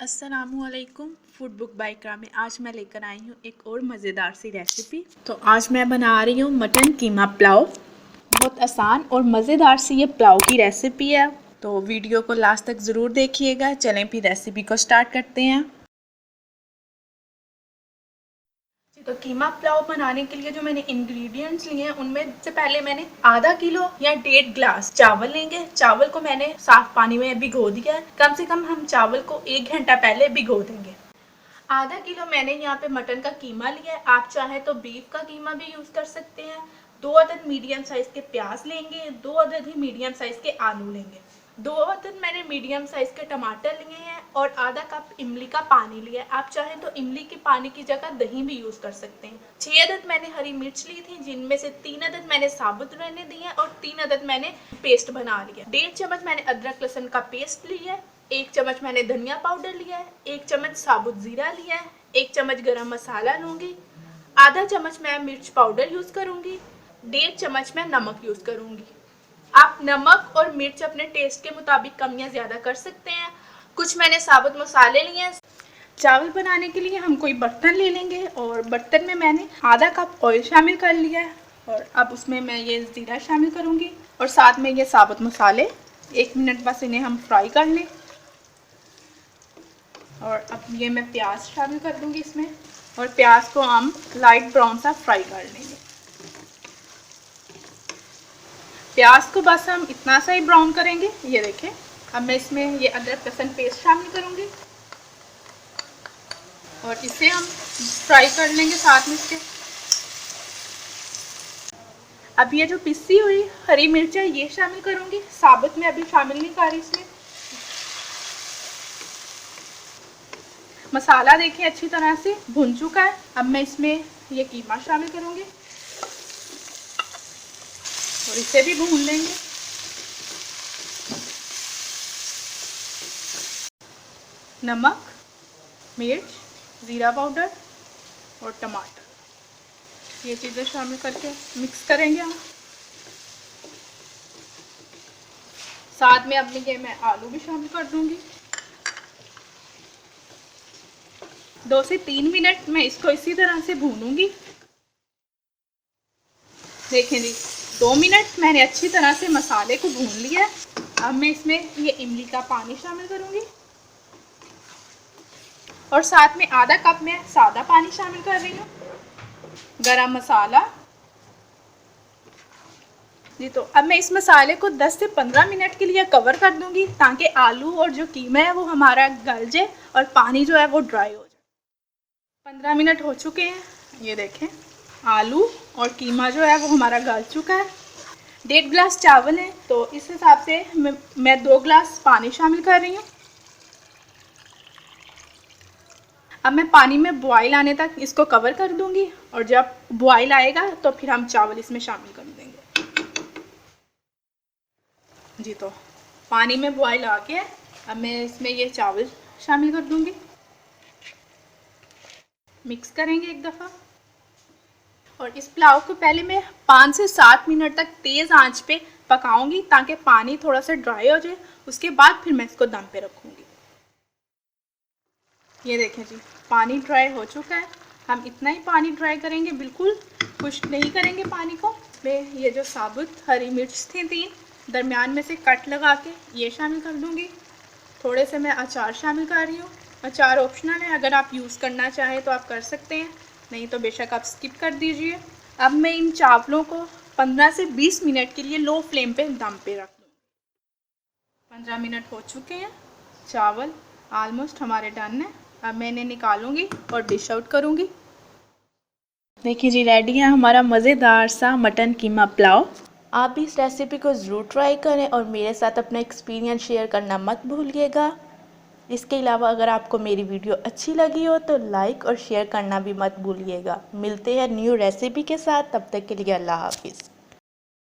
अस्सलामुअलैकुम। Food book by इकरा में आज मैं लेकर आई हूँ एक और मज़ेदार सी रेसिपी। तो आज मैं बना रही हूँ मटन कीमा पुलाव। बहुत आसान और मज़ेदार सी ये पुलाव की रेसिपी है, तो वीडियो को लास्ट तक ज़रूर देखिएगा। चलें फिर रेसिपी को स्टार्ट करते हैं। तो कीमा पुलाव बनाने के लिए जो मैंने इंग्रेडिएंट्स लिए हैं उनमें से पहले मैंने आधा किलो या 1.5 गिलास चावल लेंगे। चावल को मैंने साफ पानी में भिगो दिया है। कम से कम हम चावल को 1 घंटा पहले भिगो देंगे। आधा किलो मैंने यहाँ पे मटन का कीमा लिया है। आप चाहे तो बीफ का कीमा भी यूज कर सकते हैं। 2 अदद मीडियम साइज के प्याज लेंगे। 2 अदद ही मीडियम साइज के आलू लेंगे। 2 अदद मैंने मीडियम साइज के टमाटर लिए हैं और आधा कप इमली का पानी लिया है। आप चाहे तो इमली के पानी की जगह दही भी यूज कर सकते हैं। 6 अदद मैंने हरी मिर्च ली थी, जिनमें से 3 अदद मैंने साबुत रहने दिए और 3 अदद मैंने पेस्ट बना लिया। 1.5 चम्मच मैंने अदरक लहसुन का पेस्ट लिया है। 1 चम्मच मैंने धनिया पाउडर लिया है। 1 चम्मच साबुत जीरा लिया है। 1 चम्मच गरम मसाला लूंगी। आधा चम्मच मैं मिर्च पाउडर यूज करूंगी। 1.5 चम्मच मैं नमक यूज करूंगी। आप नमक और मिर्च अपने टेस्ट के मुताबिक कम या ज्यादा कर सकते हैं। कुछ मैंने साबुत मसाले लिए हैं। चावल बनाने के लिए हम कोई बर्तन ले लेंगे और बर्तन में मैंने आधा कप ऑयल शामिल कर लिया है और अब उसमें मैं ये जीरा शामिल करूंगी और साथ में ये साबुत मसाले। 1 मिनट बस इन्हें हम फ्राई कर लें। और अब ये मैं प्याज शामिल कर दूंगी इसमें और प्याज को हम लाइट ब्राउन सा फ्राई कर लेंगे। प्याज को बस हम इतना सा ही ब्राउन करेंगे। ये देखें, अब मैं इसमें ये अदरक लहसुन पेस्ट शामिल करूंगी और इसे हम फ्राई कर लेंगे साथ में इसके। अब ये जो पिसी हुई हरी मिर्च है ये शामिल करूंगी। साबुत में अभी शामिल नहीं कर रही इसमें। मसाला देखिए अच्छी तरह से भुन चुका है। अब मैं इसमें ये कीमा शामिल करूंगी और इसे भी भून लेंगे। नमक, मिर्च, जीरा पाउडर और टमाटर, ये चीज़ें शामिल करके मिक्स करेंगे हम। साथ में अब ये मैं आलू भी शामिल कर दूंगी। 2 से 3 मिनट मैं इसको इसी तरह से भूनूंगी। देखें जी, 2 मिनट मैंने अच्छी तरह से मसाले को भून लिया है। अब मैं इसमें ये इमली का पानी शामिल करूंगी और साथ में आधा कप में सादा पानी शामिल कर रही हूँ। गरम मसाला जी। तो अब मैं इस मसाले को 10 से 15 मिनट के लिए कवर कर दूंगी ताकि आलू और जो कीमा है वो हमारा गल जाए और पानी जो है वो ड्राई हो जाए। 15 मिनट हो चुके हैं। ये देखें, आलू और कीमा जो है वो हमारा गल चुका है। 1.5 गिलास चावल है तो इस हिसाब से मैं 2 गिलास पानी शामिल कर रही हूँ। अब मैं पानी में बॉयल आने तक इसको कवर कर दूंगी और जब बॉयल आएगा तो फिर हम चावल इसमें शामिल कर देंगे जी। तो पानी में बॉयल आ गया। अब मैं इसमें ये चावल शामिल कर दूंगी। मिक्स करेंगे एक दफ़ा और इस पुलाव को पहले मैं 5 से 7 मिनट तक तेज़ आंच पे पकाऊंगी ताकि पानी थोड़ा सा ड्राई हो जाए। उसके बाद फिर मैं इसको दम पे रखूंगी। ये देखें जी, पानी ड्राई हो चुका है। हम इतना ही पानी ड्राई करेंगे, बिल्कुल खुश्क नहीं करेंगे पानी को। मैं ये जो साबुत हरी मिर्च थी 3 दरमियान में से कट लगा के ये शामिल कर दूंगी। थोड़े से मैं अचार शामिल कर रही हूँ। अचार ऑप्शनल है, अगर आप यूज़ करना चाहें तो आप कर सकते हैं, नहीं तो बेशक आप स्किप कर दीजिए। अब मैं इन चावलों को 15 से 20 मिनट के लिए लो फ्लेम पे दम पे रख दूँगी। 15 मिनट हो चुके हैं। चावल ऑलमोस्ट हमारे डन है। अब मैं इन्हें निकालूंगी और डिश आउट करूँगी। देखिए जी, रेडी है हमारा मज़ेदार सा मटन कीमा पुलाव। आप भी इस रेसिपी को ज़रूर ट्राई करें और मेरे साथ अपना एक्सपीरियंस शेयर करना मत भूलिएगा। इसके अलावा अगर आपको मेरी वीडियो अच्छी लगी हो तो लाइक और शेयर करना भी मत भूलिएगा। मिलते हैं न्यू रेसिपी के साथ, तब तक के लिए अल्लाह हाफिज़।